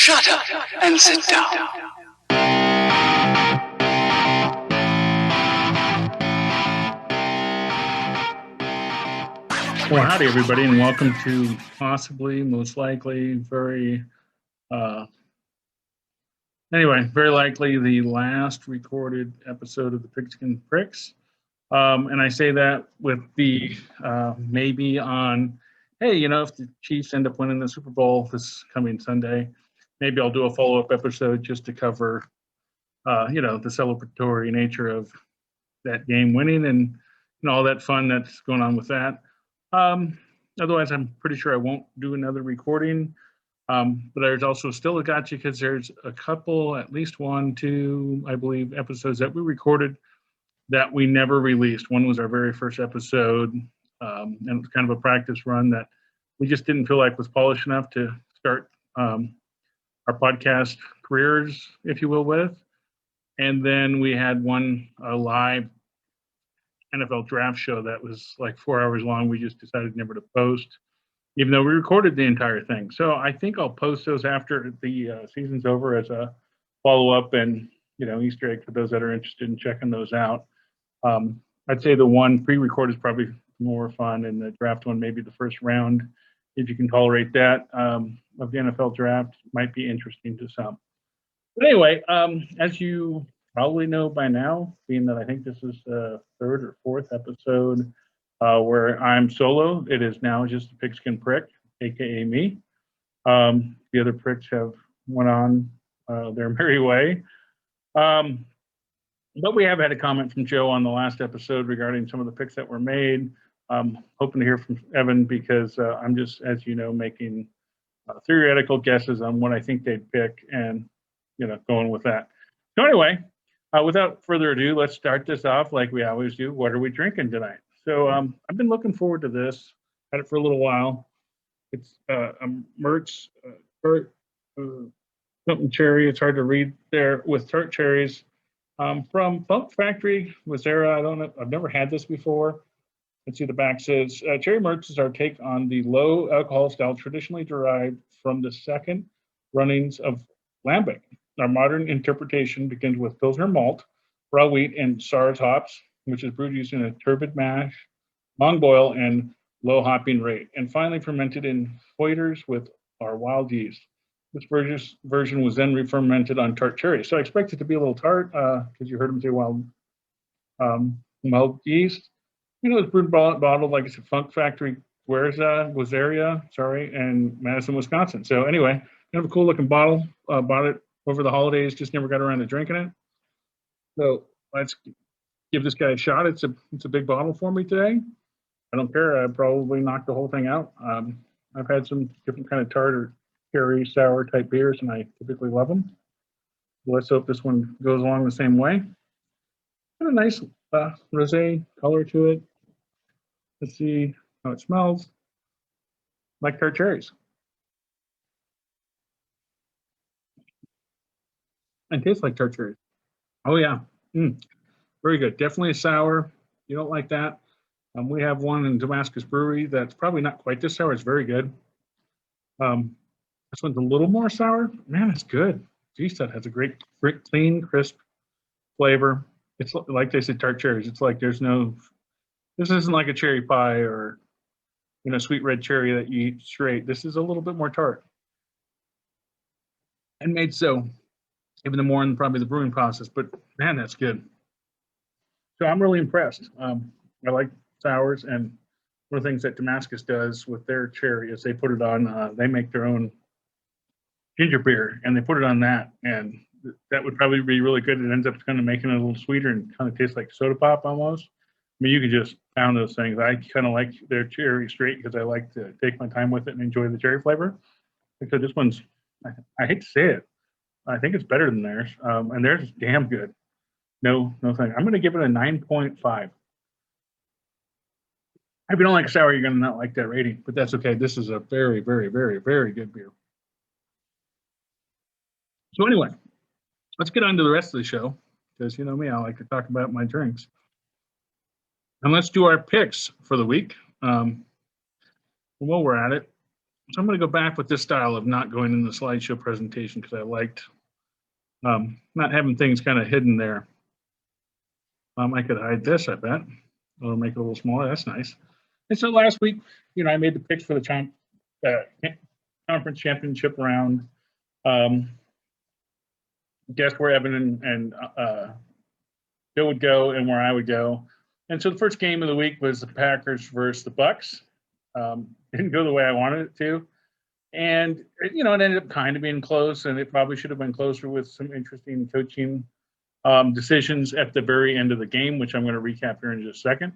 Shut up and sit down. Well, howdy, everybody, and welcome to possibly, most likely, very likely the last recorded episode of the Pigskin Pricks. And I say that with the maybe on, hey, if the Chiefs end up winning the Super Bowl this coming Sunday, maybe I'll do a follow-up episode just to cover, the celebratory nature of that game winning and all that fun that's going on with that. Otherwise, I'm pretty sure I won't do another recording. But there's also still a gotcha because there's a couple, at least one, two, I believe, episodes that we recorded that we never released. One was our very first episode, and it was kind of a practice run that we just didn't feel like was polished enough to start our podcast careers, if you will, with. And then we had one live NFL draft show that was like 4 hours long. We just decided never to post, even though we recorded the entire thing. So I think I'll post those after the season's over as a follow-up and, Easter egg for those that are interested in checking those out. I'd say the one pre-record is probably more fun, and the draft one, maybe the first round, if you can tolerate that, of the NFL draft, might be interesting to some. But anyway, as you probably know by now, being that I think this is the third or fourth episode where I'm solo. It is now just a Pigskin Prick, aka me. The other pricks have went on their merry way. But we have had a comment from Joe on the last episode regarding some of the picks that were made. Hoping to hear from Evan because I'm just, as you know, making theoretical guesses on what I think they'd pick and, going with that. So anyway, without further ado, let's start this off like we always do. What are we drinking tonight? So I've been looking forward to this. Had it for a little while. It's a Mertz tart, something cherry. It's hard to read there with tart cherries from Funk Factory, Wazera. I don't know. I've never had this before. Let's see. The back says Cherry Mertz is our take on the low alcohol style traditionally derived from the second runnings of lambic. Our modern interpretation begins with Pilsner malt, raw wheat, and SARS hops, which is brewed using a turbid mash, long boil, and low hopping rate, and finally fermented in foeders with our wild yeast. This version was then re-fermented on tart cherry. So I expect it to be a little tart because you heard him say wild yeast. It's brewed bottled, like I said, Funk Factory, Wazeria, in Madison, Wisconsin. So anyway, kind of a cool looking bottle. Bought it over the holidays, just never got around to drinking it. So let's give this guy a shot. It's a big bottle for me today. I don't care. I probably knocked the whole thing out. I've had some different kind of tart or cherry sour type beers, and I typically love them. Let's hope this one goes along the same way. Got a nice rosé color to it. Let's see how it smells. Like tart cherries. And tastes like tart cherries. Oh yeah, very good. Definitely a sour. You don't like that. We have one in Damascus Brewery that's probably not quite this sour. It's very good. This one's a little more sour. Man, it's good. Geez, that has a great, clean, crisp flavor. It's like they said, tart cherries. It's like this isn't like a cherry pie or, sweet red cherry that you eat straight. This is a little bit more tart. And made so even more in probably the brewing process, but man, that's good. So I'm really impressed. I like sours, and one of the things that Damascus does with their cherry is they put it on, they make their own ginger beer, and they put it on that, and that would probably be really good. It ends up kind of making it a little sweeter and kind of tastes like soda pop almost. I mean, you can just pound those things. I kind of like their cherry straight because I like to take my time with it and enjoy the cherry flavor. Because this one's, I hate to say it, I think it's better than theirs, and theirs is damn good. No thing. I'm going to give it a 9.5. If you don't like sour, you're going to not like that rating, but that's okay. This is a very, very, very, very good beer. So anyway, let's get on to the rest of the show, because you know me, I like to talk about my drinks. And let's do our picks for the week. While we're at it, So I'm going to go back with this style of not going in the slideshow presentation because I liked not having things kind of hidden there. I could hide this, I bet. Or make it a little smaller. That's nice. And so last week, I made the picks for the conference championship round. Guessed where Evan and Bill would go and where I would go. And so the first game of the week was the Packers versus the Bucks. Didn't go the way I wanted it to. And, it ended up kind of being close, and it probably should have been closer with some interesting coaching decisions at the very end of the game, which I'm going to recap here in just a second.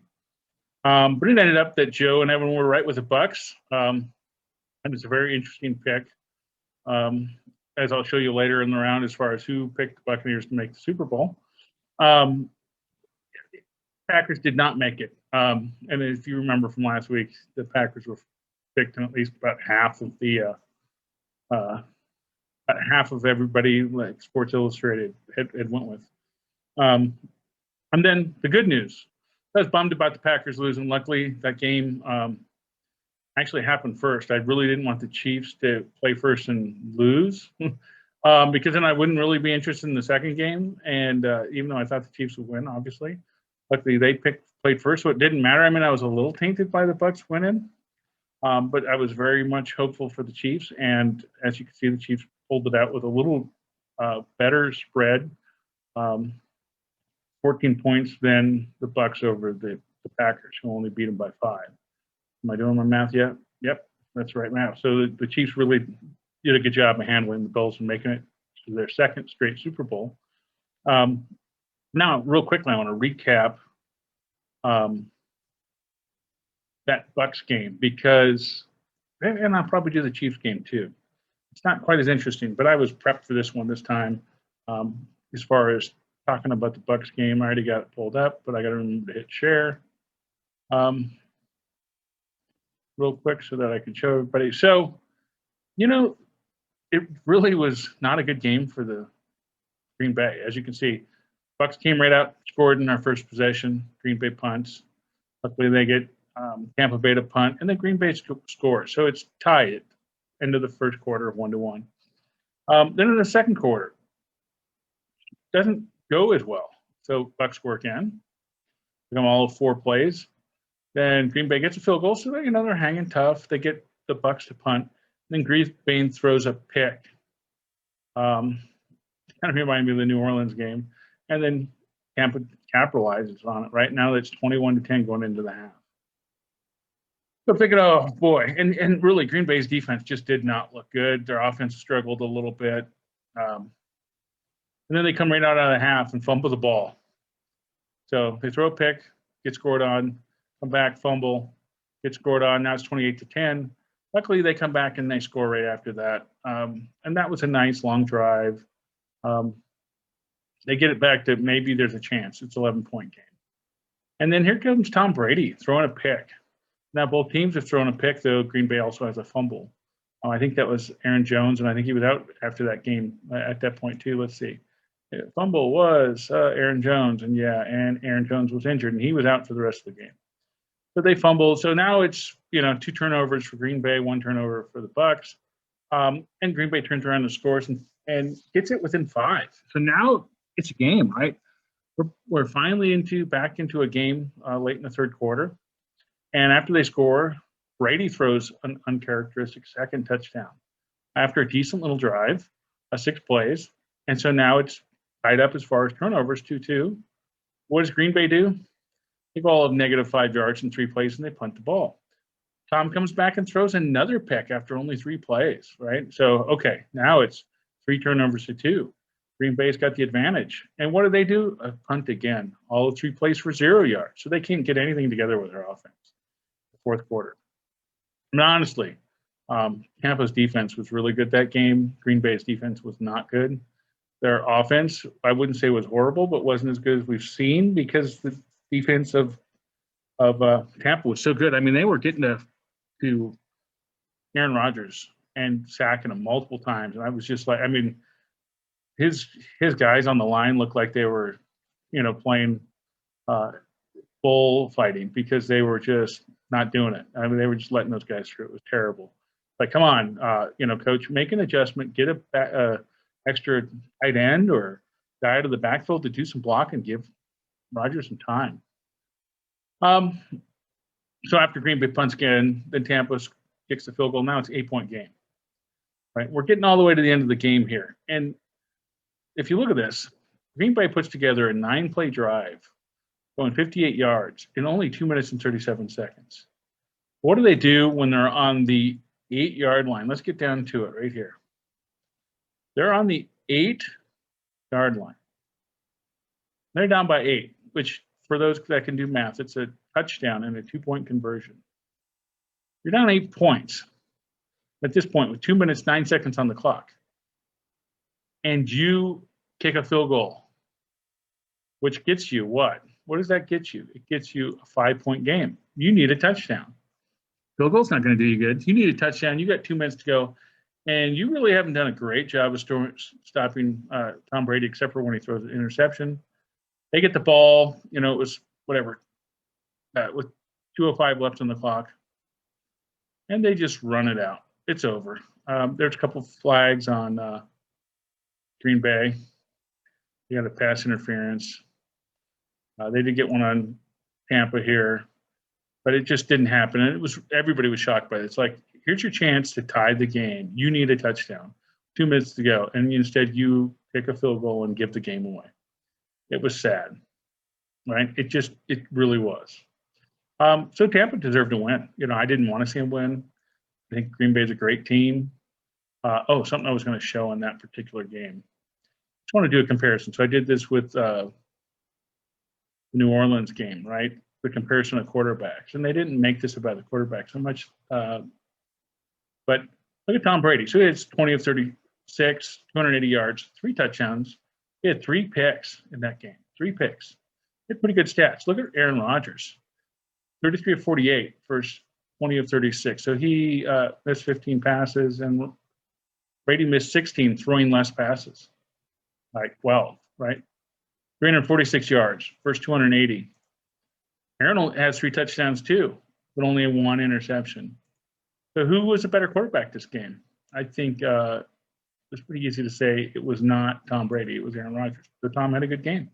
But it ended up that Joe and Evan were right with the Bucks. And it's a very interesting pick, as I'll show you later in the round as far as who picked the Buccaneers to make the Super Bowl. Packers did not make it. And if you remember from last week, the Packers were picked in at least about half of the half of everybody like Sports Illustrated had went with. And then the good news. I was bummed about the Packers losing. Luckily, that game actually happened first. I really didn't want the Chiefs to play first and lose because then I wouldn't really be interested in the second game. And even though I thought the Chiefs would win, obviously, luckily they played first, so it didn't matter. I mean, I was a little tainted by the Bucs winning, but I was very much hopeful for the Chiefs. And as you can see, the Chiefs pulled it out with a little better spread. 14 points than the Bucs over the Packers, who only beat them by 5. Am I doing my math yet? Yep, that's right math. So the Chiefs really did a good job of handling the Bills and making it to their second straight Super Bowl. Now, real quickly, I want to recap that Bucs game because, and I'll probably do the Chiefs game too. It's not quite as interesting, but I was prepped for this one this time. As far as talking about the Bucs game, I already got it pulled up, but I got to remember to hit share real quick so that I can show everybody. So, it really was not a good game for the Green Bay. As you can see, Bucs came right out, scored in our first possession. Green Bay punts. Luckily, they get Tampa Bay to punt, and then Green Bay scores. So it's tied at end of the first quarter of 1-1. Then in the second quarter, doesn't go as well. So Bucs score again. They come all 4 plays. Then Green Bay gets a field goal, so they're hanging tough. They get the Bucs to punt. Then Green Bay throws a pick. Kind of remind me of the New Orleans game. And then Tampa capitalizes on it. Right now, it's 21-10 going into the half. So thinking, oh boy, and really Green Bay's defense just did not look good. Their offense struggled a little bit. And then they come right out of the half and fumble the ball. So they throw a pick, get scored on, come back, fumble, get scored on. Now it's 28-10. Luckily, they come back and they score right after that. And that was a nice long drive. They get it back to maybe there's a chance. It's an 11-point game. And then here comes Tom Brady throwing a pick. Now, both teams have thrown a pick, though. Green Bay also has a fumble. I think that was Aaron Jones, and I think he was out after that game at that point, too. Let's see. The fumble was Aaron Jones, and Aaron Jones was injured, and he was out for the rest of the game. So they fumbled. So now it's, 2 turnovers for Green Bay, 1 turnover for the Bucs. And Green Bay turns around and scores and gets it within 5. So now it's a game, right? We're finally back into a game late in the third quarter. And after they score, Brady throws an uncharacteristic second touchdown after a decent little drive, 6 plays. And so now it's tied up as far as turnovers, 2-2. What does Green Bay do? They go all of -5 yards in 3 plays, and they punt the ball. Tom comes back and throws another pick after only 3 plays, right? So, okay, now it's 3 turnovers to 2. Green Bay's got the advantage. And what do? A punt again. All of 3 plays for 0 yards. So they can't get anything together with their offense. Fourth quarter. I mean, honestly, Tampa's defense was really good that game. Green Bay's defense was not good. Their offense, I wouldn't say was horrible, but wasn't as good as we've seen because the defense of Tampa was so good. I mean, they were getting to Aaron Rodgers and sacking him multiple times, and I was just like, I mean, his guys on the line looked like they were, playing bull fighting because they were just not doing it. I mean, they were just letting those guys through. It was terrible. Like, come on, coach, make an adjustment, get a extra tight end or guy out of the backfield to do some block and give Rodgers some time. So after Green Bay punts again, then Tampa kicks the field goal. Now it's 8-point game. Right, we're getting all the way to the end of the game here, and if you look at this, Green Bay puts together a 9-play drive, going 58 yards in only 2 minutes and 37 seconds. What do they do when they're on the 8-yard line? Let's get down to it right here. They're on the 8-yard line. They're down by 8, which for those that can do math, it's a touchdown and a 2-point conversion. You're down 8 points at this point with 2 minutes, 9 seconds on the clock. And you kick a field goal, which gets you what? What does that get you? It gets you a 5-point game. You need a touchdown. Field goal's not going to do you good. You need a touchdown. You got 2 minutes to go. And you really haven't done a great job of stopping Tom Brady, except for when he throws an interception. They get the ball, it was whatever, with 2:05 left on the clock. And they just run it out. It's over. There's a couple flags on Green Bay. You got a pass interference. They did get one on Tampa here, but it just didn't happen. And everybody was shocked by it. It's like, here's your chance to tie the game. You need a touchdown. 2 minutes to go. And instead you kick a field goal and give the game away. It was sad, right? It really was. So Tampa deserved to win. I didn't want to see him win. I think Green Bay's a great team. Something I was going to show in that particular game. Just want to do a comparison. So I did this with the New Orleans game, right? The comparison of quarterbacks. And they didn't make this about the quarterback so much. But look at Tom Brady. So he has 20 of 36, 280 yards, 3 touchdowns. He had 3 picks in that game. 3 picks. He had pretty good stats. Look at Aaron Rodgers. 33 of 48, first 20 of 36. So he missed 15 passes, and Brady missed 16, throwing less passes, like 12, right? 346 yards, first 280. Aaron has 3 touchdowns too, but only 1 interception. So who was a better quarterback this game? I think it's pretty easy to say it was not Tom Brady. It was Aaron Rodgers. So Tom had a good game,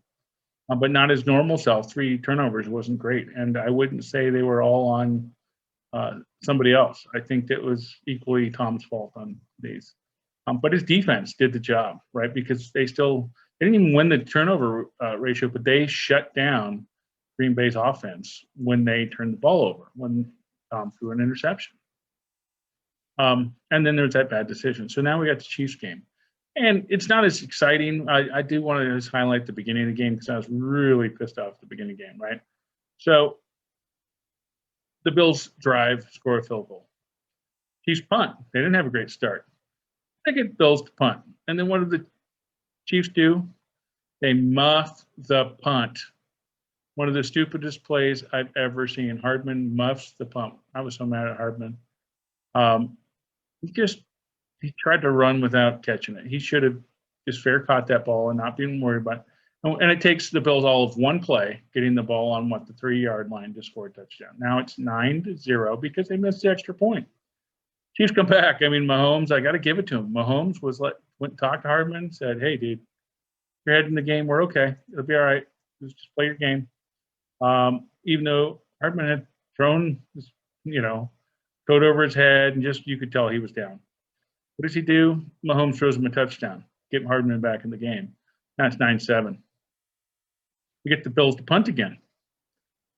but not his normal self. 3 turnovers wasn't great. And I wouldn't say they were all on somebody else. I think that was equally Tom's fault on these. But his defense did the job, right? Because they didn't even win the turnover ratio, but they shut down Green Bay's offense when they turned the ball over, when Tom threw an interception. And then there's that bad decision. So now we got the Chiefs game. And it's not as exciting. I do want to just highlight the beginning of the game because I was really pissed off at the beginning of the game, right? So the Bills drive, score a field goal. Chiefs punt. They didn't have a great start. They get Bills to punt. And then what did the Chiefs do? They muff the punt. One of the stupidest plays I've ever seen. Hardman muffs the punt. I was so mad at Hardman. He tried to run without catching it. He should have just fair caught that ball and not been worried about it. And it takes the Bills all of one play, getting the ball on the 3-yard line to score a touchdown. Now it's 9-0 because they missed the extra point. Chiefs come back. I mean, Mahomes, I got to give it to him. Mahomes went and talked to Hardman, said, "Hey, dude, you're heading the game. We're okay. It'll be all right. Just play your game." Even though Hardman had thrown his, coat over his head, and you could tell he was down. What does he do? Mahomes throws him a touchdown, get Hardman back in the game. Now it's 9-7. We get the Bills to punt again,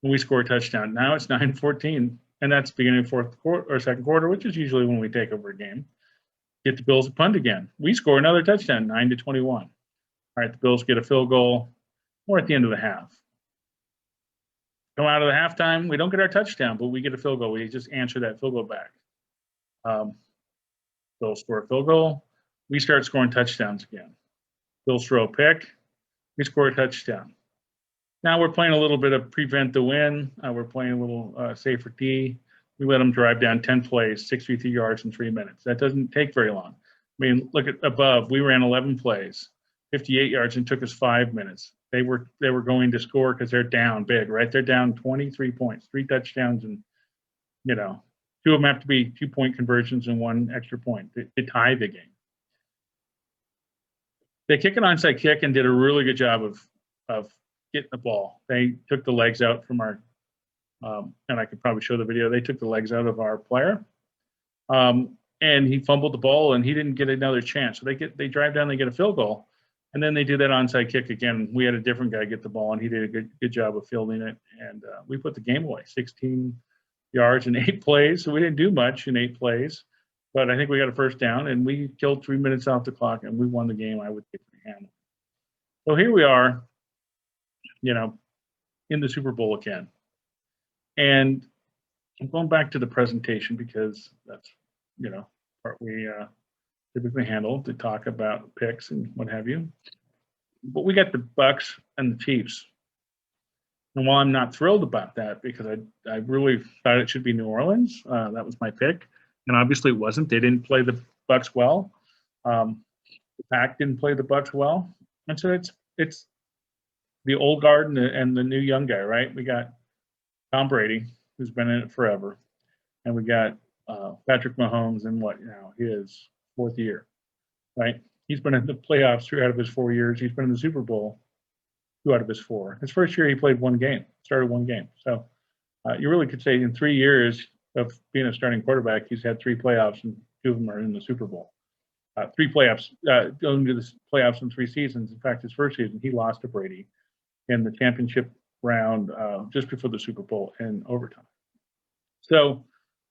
and we score a touchdown. Now it's 9-14, and that's beginning of fourth quarter or second quarter, which is usually when we take over a game. Get the Bills to punt again. We score another touchdown, 9-21. All right, the Bills get a field goal. We're at the end of the half. Come out of the halftime, we don't get our touchdown, but we get a field goal. We just answer that field goal back. Bills score a field goal. We start scoring touchdowns again. Bills throw a pick. We score a touchdown. Now we're playing a little bit of prevent the win. We're playing a little safer D. We let them drive down 10 plays, 63 yards in 3 minutes. That doesn't take very long. I mean, look at above. We ran 11 plays, 58 yards, and took us 5 minutes. They were going to score because they're down big, right? They're down 23 points, 3 touchdowns, and Two of them have to be 2-point conversions and 1 extra point to tie the game. They kick an onside kick and did a really good job of getting the ball. They took the legs out from our, and I could probably show the video. They took the legs out of our player, and he fumbled the ball, and he didn't get another chance. So they drive down, they get a field goal, and then they do that onside kick again. We had a different guy get the ball, and he did a good job of fielding it, and we put the game away. 16 yards in 8 plays, so we didn't do much in 8 plays. But I think we got a first down, and we killed 3 minutes off the clock, and we won the game. I would say pretty handily. So here we are, in the Super Bowl again. And I'm going back to the presentation because that's, part we typically handle to talk about picks and what have you. But we got the Bucks and the Chiefs. And while I'm not thrilled about that because I really thought it should be New Orleans, that was my pick. And obviously it wasn't. They didn't play the Bucks well. The Pack didn't play the Bucks well. And so it's the old guard and the new young guy, right? We got Tom Brady, who's been in it forever. And we got Patrick Mahomes in his 4th year, right? He's been in the playoffs 3 out of his 4 years. He's been in the Super Bowl 2 out of his 4. His first year, he played 1 game, started 1 game. So you really could say in 3 years of being a starting quarterback, he's had 3 playoffs, and 2 of them are in the Super Bowl. 3 playoffs, going to the playoffs in 3 seasons. In fact, his first season, he lost to Brady in the championship round just before the Super Bowl in overtime. So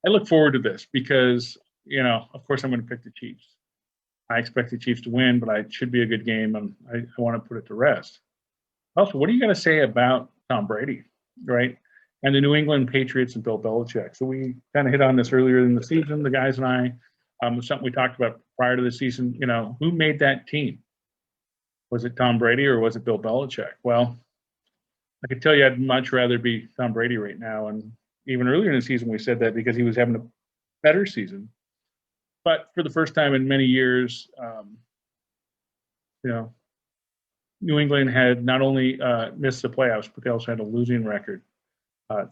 I look forward to this because, of course, I'm going to pick the Chiefs. I expect the Chiefs to win, but it should be a good game, and I want to put it to rest. Also, what are you going to say about Tom Brady, right? And the New England Patriots and Bill Belichick. So we kind of hit on this earlier in the season, the guys and I. Was something we talked about prior to the season. Who made that team? Was it Tom Brady or was it Bill Belichick? Well, I could tell you I'd much rather be Tom Brady right now. And even earlier in the season, we said that because he was having a better season. But for the first time in many years, New England had not only missed the playoffs, but they also had a losing record.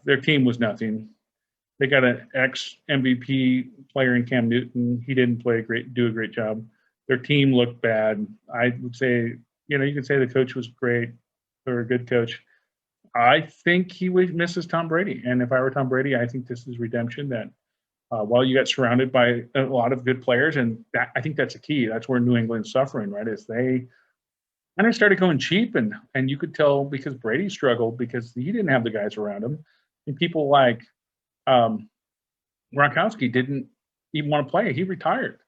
Their team was nothing. They got an ex-MVP player in Cam Newton. He didn't do a great job. Their team looked bad. I would say, you could say the coach was great or a good coach. I think he misses Tom Brady. And if I were Tom Brady, I think this is redemption that while you got surrounded by a lot of good players, and I think that's a key. That's where New England's suffering, right? Is they kind of started going cheap, and you could tell because Brady struggled because he didn't have the guys around him. And people like Gronkowski didn't even want to play. He retired.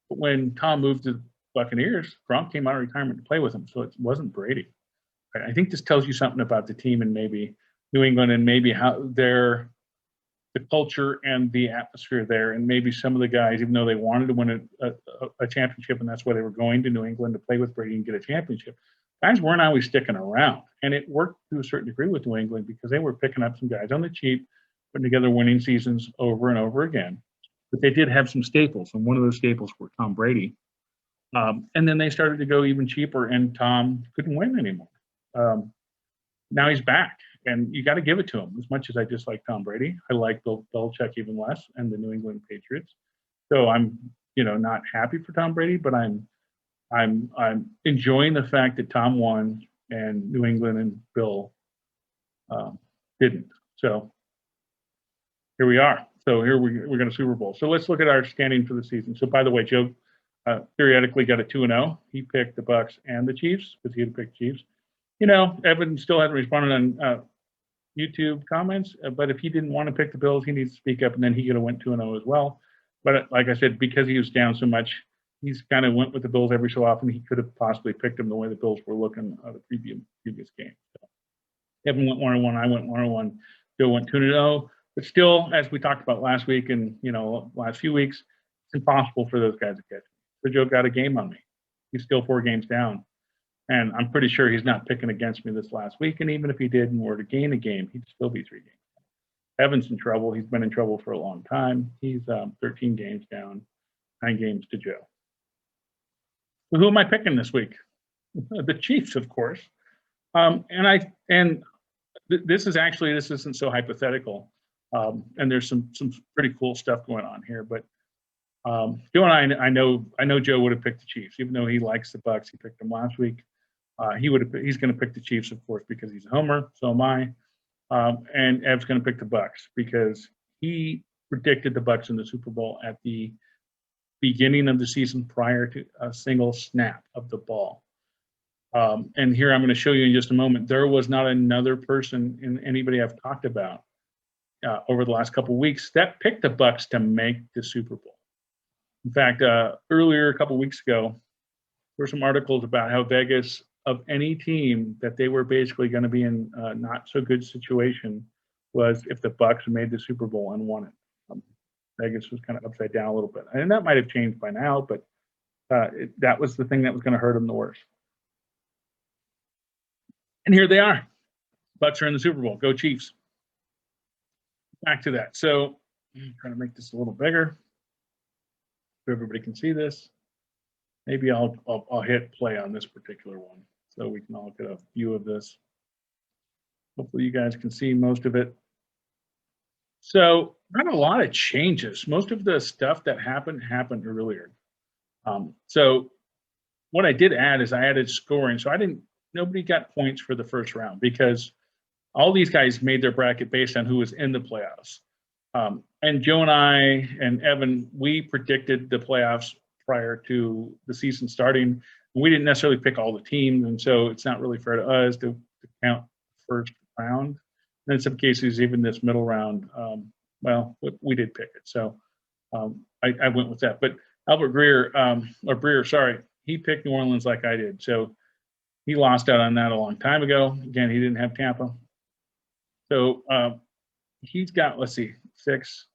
But when Tom moved to the Buccaneers, Gronk came out of retirement to play with him. So it wasn't Brady. I think this tells you something about the team and maybe New England and maybe how the culture and the atmosphere there. And maybe some of the guys, even though they wanted to win a championship, and that's why they were going to New England to play with Brady and get a championship, guys weren't always sticking around. And it worked to a certain degree with New England because they were picking up some guys on the cheap, putting together winning seasons over and over again. But they did have some staples, and one of those staples were Tom Brady. And then they started to go even cheaper, and Tom couldn't win anymore. Now he's back, and you got to give it to him. As much as I dislike Tom Brady, I like Bill Belichick even less, and the New England Patriots. So I'm, not happy for Tom Brady, but I'm enjoying the fact that Tom won and New England and Bill didn't. So here we are. So here we're going to Super Bowl. So let's look at our standing for the season. So by the way, Joe theoretically got a 2-0. He picked the Bucks and the Chiefs because he had picked Chiefs. Evan still hadn't responded on YouTube comments, but if he didn't want to pick the Bills, he needs to speak up, and then he could have went 2-0 as well. But like I said, because he was down so much, he's kind of went with the Bills every so often. He could have possibly picked them the way the Bills were looking at the previous game. So Evan went 1-1. I went 1-1. Joe went 2-0. But still, as we talked about last week and last few weeks, it's impossible for those guys to catch me. So Joe got a game on me. He's still 4 games down. And I'm pretty sure he's not picking against me this last week. And even if he did and were to gain a game, he'd still be 3 games. Evan's in trouble. He's been in trouble for a long time. He's 13 games down, 9 games to Joe. So who am I picking this week? The Chiefs, of course. This isn't so hypothetical. And there's some pretty cool stuff going on here. But Joe and I know Joe would have picked the Chiefs, even though he likes the Bucks. He picked them last week. He's going to pick the Chiefs, of course, because he's a homer. So am I. And Ev's going to pick the Bucks because he predicted the Bucks in the Super Bowl at the beginning of the season prior to a single snap of the ball. And here I'm going to show you in just a moment. There was not another person in anybody I've talked about over the last couple of weeks that picked the Bucks to make the Super Bowl. In fact, earlier a couple of weeks ago, there were some articles about how Vegas, of any team that they were basically going to be in a not so good situation, was if the Bucks made the Super Bowl and won it. Vegas was kind of upside down a little bit, and that might have changed by now, but that was the thing that was going to hurt them the worst. And here they are. Bucks are in the Super Bowl. Go Chiefs. Back to that. So I'm trying to make this a little bigger so everybody can see this. Maybe I'll hit play on this particular one so we can all get a view of this. Hopefully you guys can see most of it. So not a lot of changes. Most of the stuff that happened earlier. So what I did add is I added scoring. So nobody got points for the first round because all these guys made their bracket based on who was in the playoffs. And Joe and I and Evan, we predicted the playoffs prior to the season starting. And we didn't necessarily pick all the teams, and so it's not really fair to us to count first round. And in some cases, even this middle round, well, we did pick it. So I went with that. But Albert Breer, sorry, he picked New Orleans like I did. So he lost out on that a long time ago. Again, he didn't have Tampa. So he's got, let's see, 6.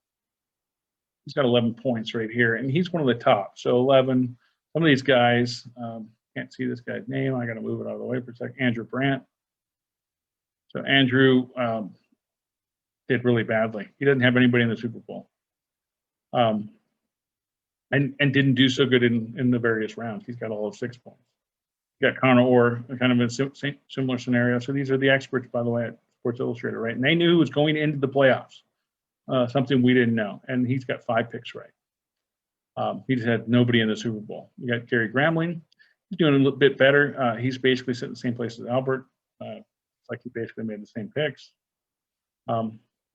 He's got 11 points right here, and he's one of the top. So 11. Some of these guys, can't see this guy's name. I got to move it out of the way for a second. Andrew Brandt. So Andrew did really badly. He doesn't have anybody in the Super Bowl, and didn't do so good in the various rounds. He's got all of 6 points. You got Connor Orr, kind of a similar scenario. So these are the experts, by the way, at Sports Illustrated, right? And they knew who was going into the playoffs, something we didn't know. And he's got 5 picks right. He just had nobody in the Super Bowl. You got Gary Gramling. He's doing a little bit better. He's basically sitting in the same place as Albert. It's like he basically made the same picks.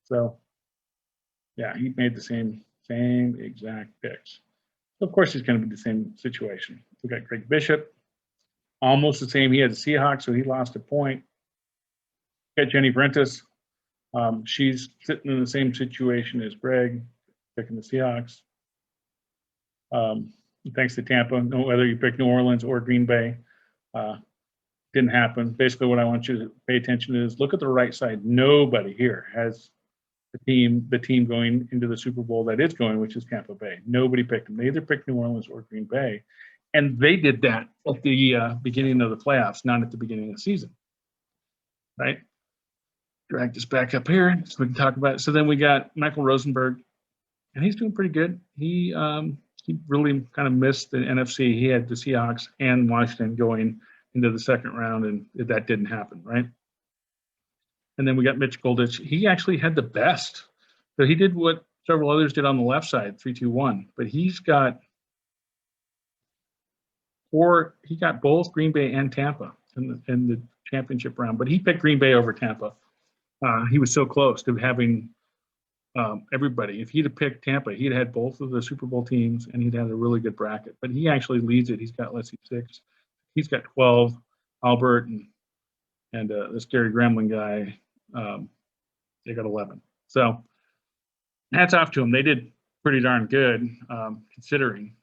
So, yeah, he made the same exact picks. So, of course, he's going to be the same situation. We got Greg Bishop. Almost the same. He had the Seahawks, so he lost a point. Got Jenny Brentis. She's sitting in the same situation as Greg, picking the Seahawks. Thanks to Tampa, whether you pick New Orleans or Green Bay, didn't happen. Basically, what I want you to pay attention to is look at the right side. Nobody here has the team going into the Super Bowl that is going, which is Tampa Bay. Nobody picked them. They either picked New Orleans or Green Bay. And they did that at the beginning of the playoffs, not at the beginning of the season. Right? Drag this back up here so we can talk about it. So then we got Michael Rosenberg, and he's doing pretty good. He really kind of missed the NFC. He had the Seahawks and Washington going into the second round, and that didn't happen, right? And then we got Mitch Goldich. He actually had the best. So he did what several others did on the left side, 3-2-1. But he's got he got both Green Bay and Tampa in the championship round. But he picked Green Bay over Tampa. He was so close to having everybody. If he'd have picked Tampa, he'd had both of the Super Bowl teams, and he'd had a really good bracket. But he actually leads it. He's got, let's see, 6. He's got 12. Albert and this Gary Gramling guy, they got 11. So hats off to them. They did pretty darn good considering.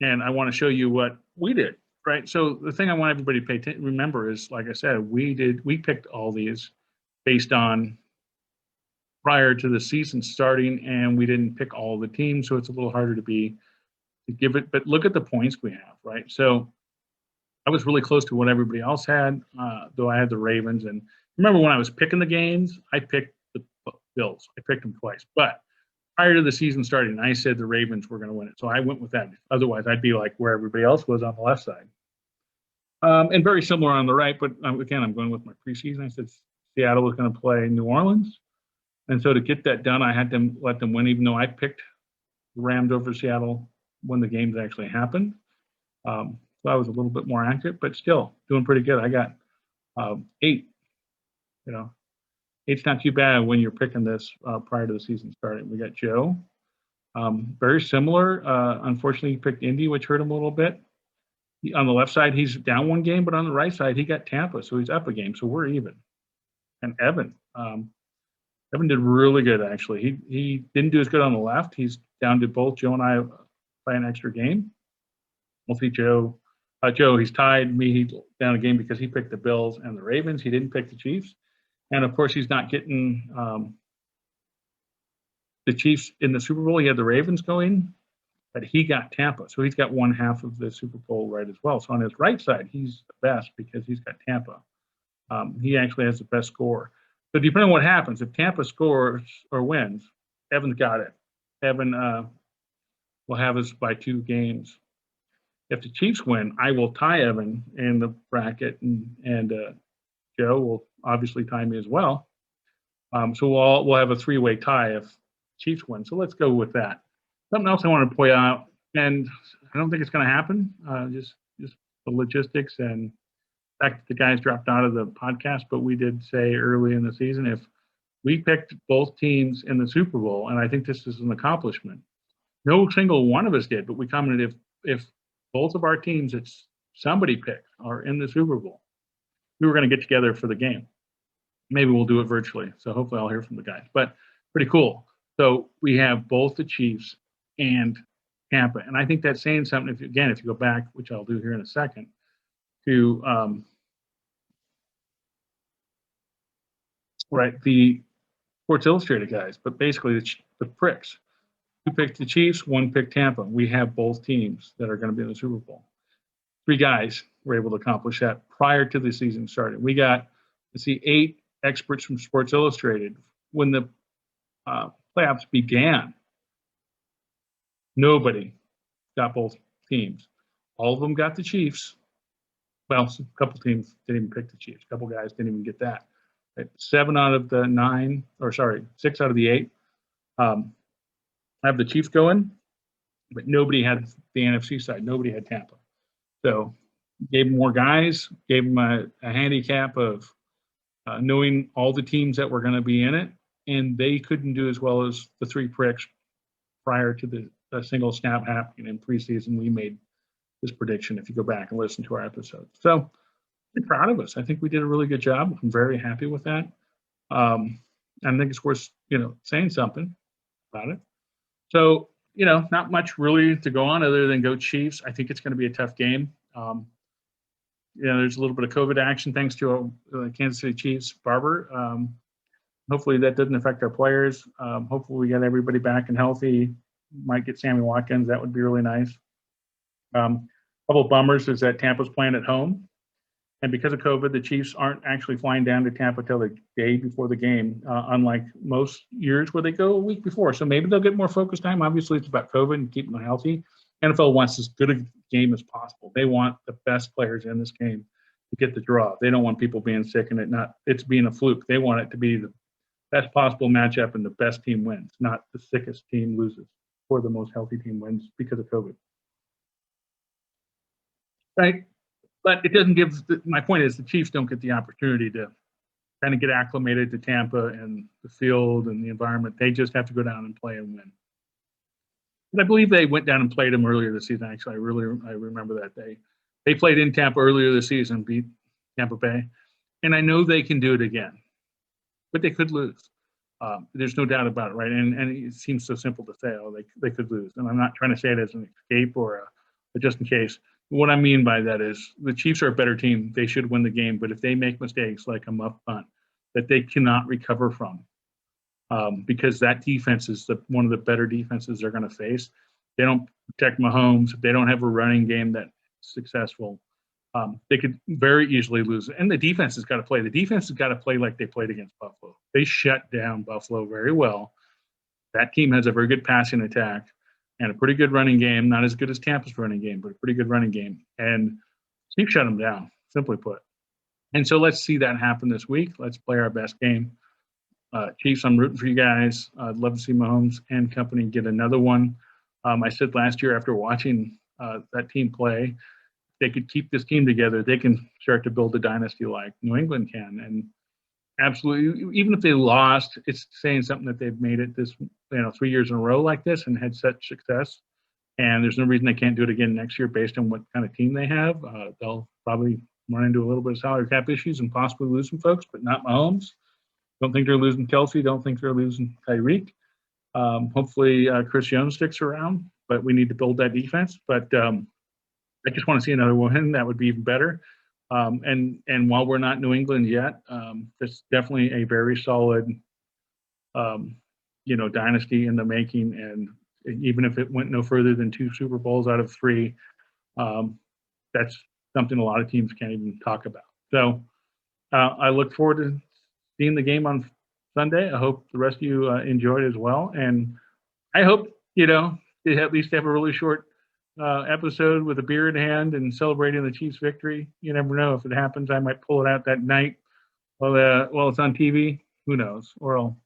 And I want to show you what we did, right? So the thing I want everybody to remember is, like I said, we picked all these based on prior to the season starting, and we didn't pick all the teams, so it's a little harder to give it. But look at the points we have, right? So I was really close to what everybody else had, though I had the Ravens. And remember when I was picking the games, I picked the Bills. I picked them twice. But prior to the season starting, I said the Ravens were going to win it. So I went with that. Otherwise, I'd be like where everybody else was on the left side. And very similar on the right. But again, I'm going with my preseason. I said Seattle was going to play New Orleans. And so to get that done, I had to let them win, even though I picked the Rams over Seattle when the games actually happened. So I was a little bit more accurate, but still doing pretty good. I got 8. You know, 8's not too bad when you're picking this prior to the season starting. We got Joe. Very similar. Unfortunately, he picked Indy, which hurt him a little bit. On the left side, he's down 1 game, but on the right side, he got Tampa, so he's up a game. So we're even. And Evan. Evan did really good, actually. He didn't do as good on the left. He's down to both Joe and I by an extra game. We'll see Joe. Joe, he's tied me. He's down a game because he picked the Bills and the Ravens. He didn't pick the Chiefs. And, of course, he's not getting the Chiefs in the Super Bowl. He had the Ravens going, but he got Tampa. So he's got 1/2 of the Super Bowl right as well. So on his right side, he's the best because he's got Tampa. He actually has the best score. So depending on what happens, if Tampa scores or wins, Evan's got it. Evan will have us by 2 games. If the Chiefs win, I will tie Evan in the bracket, and Joe will obviously tie me as well. So we'll have a 3-way tie if Chiefs win. So let's go with that. Something else I want to point out, and I don't think it's going to happen. Just the logistics and the fact that the guys dropped out of the podcast, but we did say early in the season if we picked both teams in the Super Bowl, and I think this is an accomplishment. No single one of us did, but we commented if both of our teams that somebody picked are in the Super Bowl, we were going to get together for the game. Maybe we'll do it virtually. So hopefully I'll hear from the guys. But pretty cool. So we have both the Chiefs and Tampa. And I think that's saying something, if you go back, which I'll do here in a second, to the Sports Illustrated guys, but basically the pricks. 2 picked the Chiefs, 1 picked Tampa. We have both teams that are going to be in the Super Bowl. 3 guys were able to accomplish that prior to the season starting. We got, 8 experts from Sports Illustrated. When the playoffs began, nobody got both teams. All of them got the Chiefs. Well, a couple teams didn't even pick the Chiefs. A couple guys didn't even get that. 6 out of the 8 have the Chiefs going, but nobody had the NFC side. Nobody had Tampa. So gave them more guys, gave them a handicap of knowing all the teams that were going to be in it, and they couldn't do as well as the 3 pricks prior to the single snap happening in preseason. We made this prediction if you go back and listen to our episode. So I'm proud of us. I think we did a really good job. I'm very happy with that. I think it's worth, saying something about it. So, not much really to go on other than go Chiefs. I think it's going to be a tough game. There's a little bit of COVID action thanks to Kansas City Chiefs barber. Hopefully that doesn't affect our players. Hopefully we get everybody back and healthy. Might get Sammy Watkins. That would be really nice. A couple of bummers is that Tampa's playing at home. And because of COVID, the Chiefs aren't actually flying down to Tampa till the day before the game, unlike most years where they go a week before. So maybe they'll get more focus time. Obviously, it's about COVID and keeping them healthy. NFL wants as good a game as possible. They want the best players in this game to get the draw. They don't want people being sick and it's being a fluke. They want it to be the best possible matchup and the best team wins, not the sickest team loses or the most healthy team wins because of COVID. Right? But it doesn't my point is the Chiefs don't get the opportunity to kind of get acclimated to Tampa and the field and the environment. They just have to go down and play and win. And I believe they went down and played them earlier this season. Actually, I remember that they played in Tampa earlier this season, beat Tampa Bay. And I know they can do it again, but they could lose. There's no doubt about it, right? And it seems so simple to say, they could lose. And I'm not trying to say it as an escape or a just in case. What I mean by that is the Chiefs are a better team. They should win the game. But if they make mistakes like a muff punt that they cannot recover from, because that defense is one of the better defenses they're going to face. They don't protect Mahomes. If they don't have a running game that's successful, they could very easily lose. And the defense has got to play. The defense has got to play like they played against Buffalo. They shut down Buffalo very well. That team has a very good passing attack and a pretty good running game. Not as good as Tampa's running game, but a pretty good running game. And Chiefs shut them down, simply put. And so let's see that happen this week. Let's play our best game. Chiefs, I'm rooting for you guys. I'd love to see Mahomes and company get another one. I said last year after watching that team play, they could keep this team together. They can start to build a dynasty like New England can. And absolutely, even if they lost, it's saying something that they've made it this, 3 years in a row like this and had such success. And there's no reason they can't do it again next year based on what kind of team they have. They'll probably run into a little bit of salary cap issues and possibly lose some folks, but not Mahomes. Don't think they're losing Kelsey. Don't think they're losing Tyreek. Hopefully, Chris Jones sticks around, but we need to build that defense. But I just want to see another win. That would be even better. And while we're not New England yet, it's definitely a very solid, dynasty in the making. And even if it went no further than 2 Super Bowls out of 3, that's something a lot of teams can't even talk about. So I look forward to seeing the game on Sunday. I hope the rest of you enjoyed as well. And I hope, they at least have a really short episode with a beer in hand and celebrating the Chiefs' victory. You never know. If it happens, I might pull it out that night while it's on TV. Who knows? Or I'll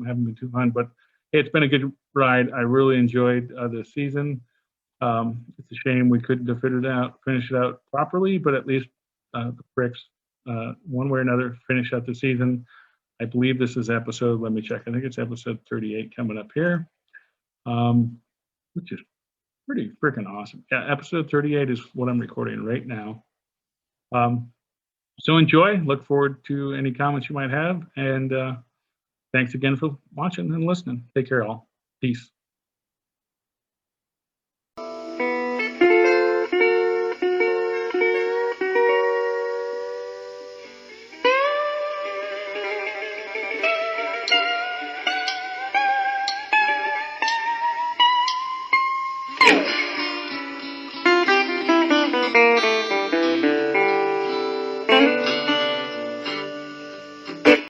have me too fun. But hey, it's been a good ride. I really enjoyed the season. It's a shame we couldn't have finish it out properly, but at least the Pricks, one way or another, finish out the season. I believe this is episode, let me check. I think it's episode 38 coming up here, which is pretty freaking awesome. Yeah, episode 38 is what I'm recording right now. So enjoy. Look forward to any comments you might have. And thanks again for watching and listening. Take care, all. Peace.